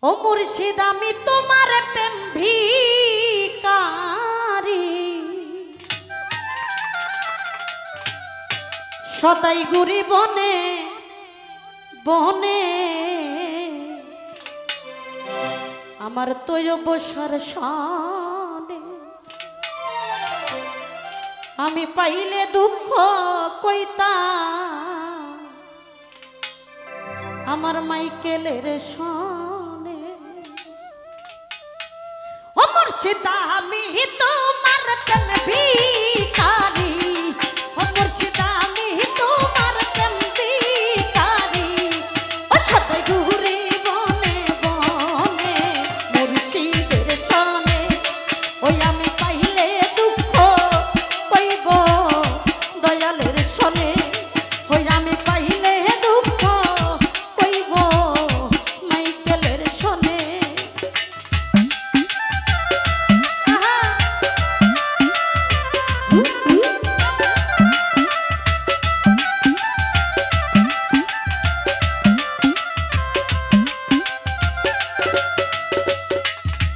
ও মুর্শিদ আমি তোমার প্রেম ভিখারি, সদাই ঘুরি বনে বনে, আমার তো অবসর শানে। আমি পাইলে দুঃখ কইতা আমার মাইকেলের সনে। ও মুর্শিদ আমি তোমার প্রেম ভিখারি, ও মুর্শিদ আমি তোমার প্রেম ভিখারি, ও সদাই ঘুরি বনে বনে মুর্শিদের সনে। ওই আমি পাইলে দুঃখ কইব দয়ালের সনে, ওই আমি পাইলে দুঃখ কইব মাইকেলের সনে।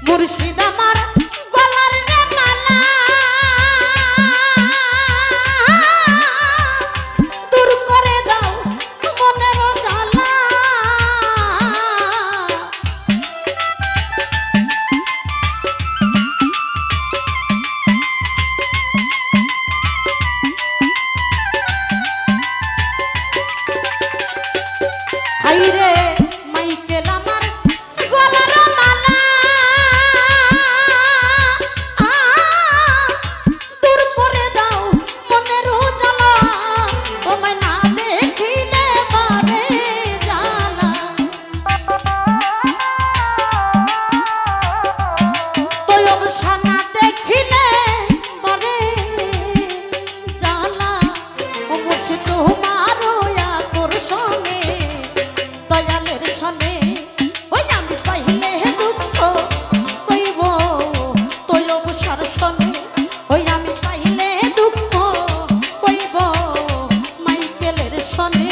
মুর্শিদ আমার গলার রে মালা, দূর করে দাও মনের জ্বালা। আইরে মাইকেল আমার গলার মালা, দূর করে দাও মনের জ্বালা, তোমায় না দেখিলে বারে জ্বালা। তোই অবসা না দেখিলে বারে জ্বালা। ও মুর্শিদ তোমার আকর্ষণে দয়ালের সনে, ওই আমি পাইলে দুঃখ কইব তোই অবসর সনে, ওই আমি পাইলে দুঃখ কইব মাইকেলের সনে।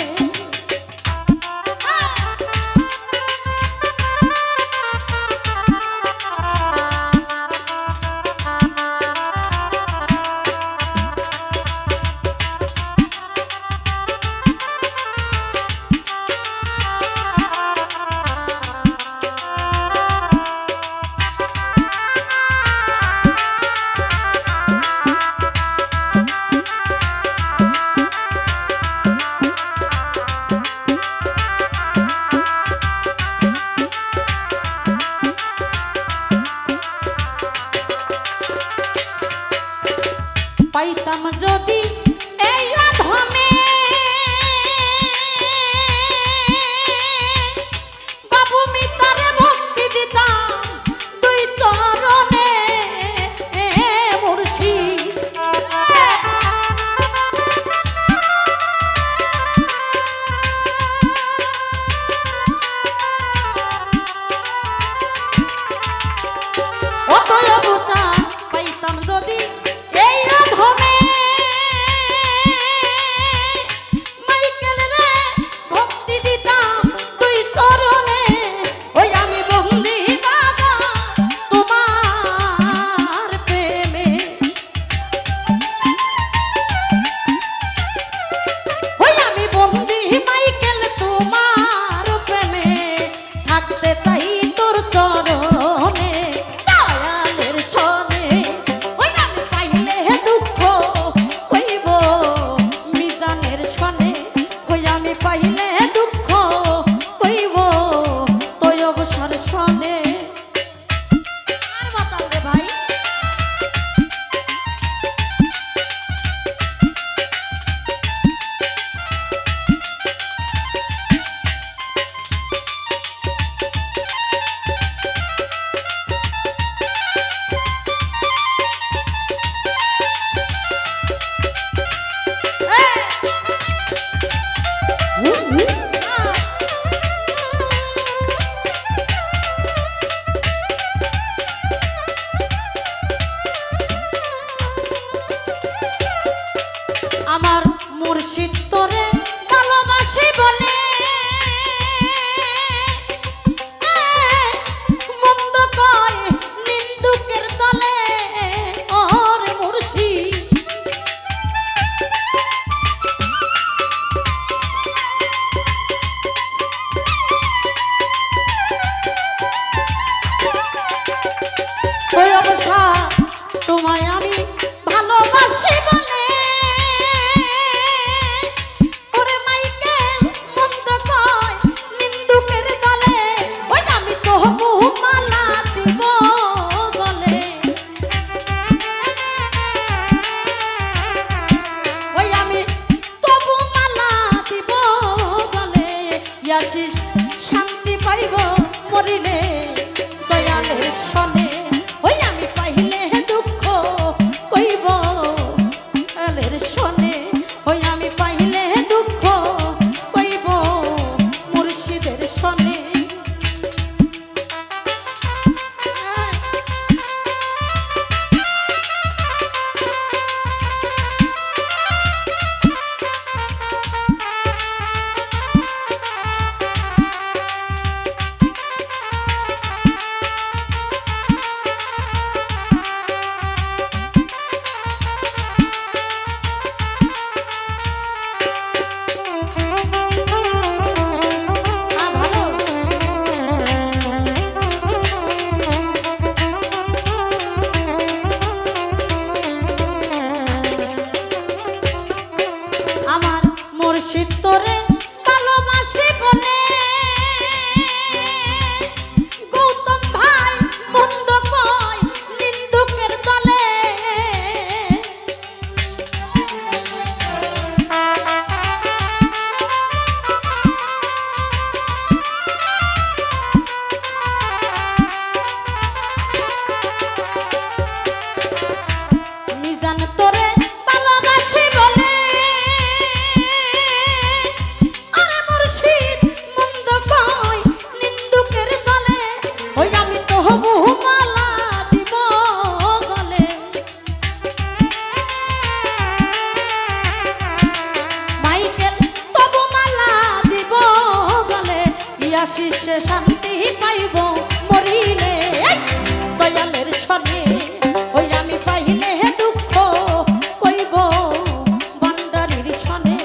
পাইতাম যদি এই অধমে বাবু মিতারে ভক্তি দিতাম দুই চরণে মুর্শিদ। অতএব বুঝা পাইতাম যদি এই অধমে মাইকেল রে ভক্তি দিতাম দুই চরণে, ওই আমি বন্দি বাবা তোমার প্রেমে। ওই আমি বন্দি মাইকেল তোমার প্রেমে, থাকতে চাই তোর চরণে দয়ালের সনে। ওই আমি পাইলে দুঃখ কইব মিজানের সনে, ওই আমি পাইলে দুঃখ কইব তোই অবসর সনে। আর বাতাও রে ভাই। সে শান্তি পাইব মরিলে দয়ালের সনে ওই আমি পাইলে দুঃখ কইব ভান্ডারির সনে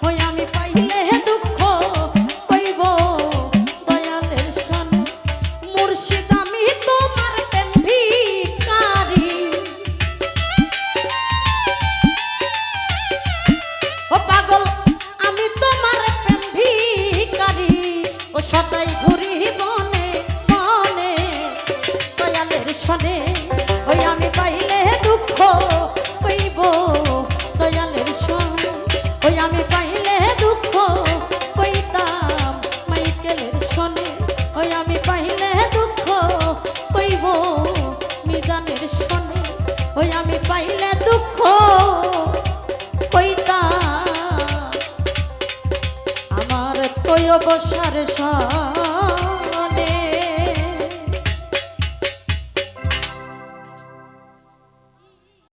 ওই আমি পাইলে দুঃখ কইব দয়ালের সনে মুর্শিদ আমি তোমার প্রেম ভিখারি ও পাগল আমি তোমার প্রেম ভিখারি ও সদাই ঘুরি বনে বনে দয়ালের সনে ওই আমি পাইলে দুঃখ কইব দয়ালের সনে ওই আমি পাইলে দুঃখ কইতাম মাইকেলের সনে ওই আমি পাইলে দুঃখ কইব মিজানের সনে ওই আমি পাইলে দুঃখ কইতাম আমার তৈব সারে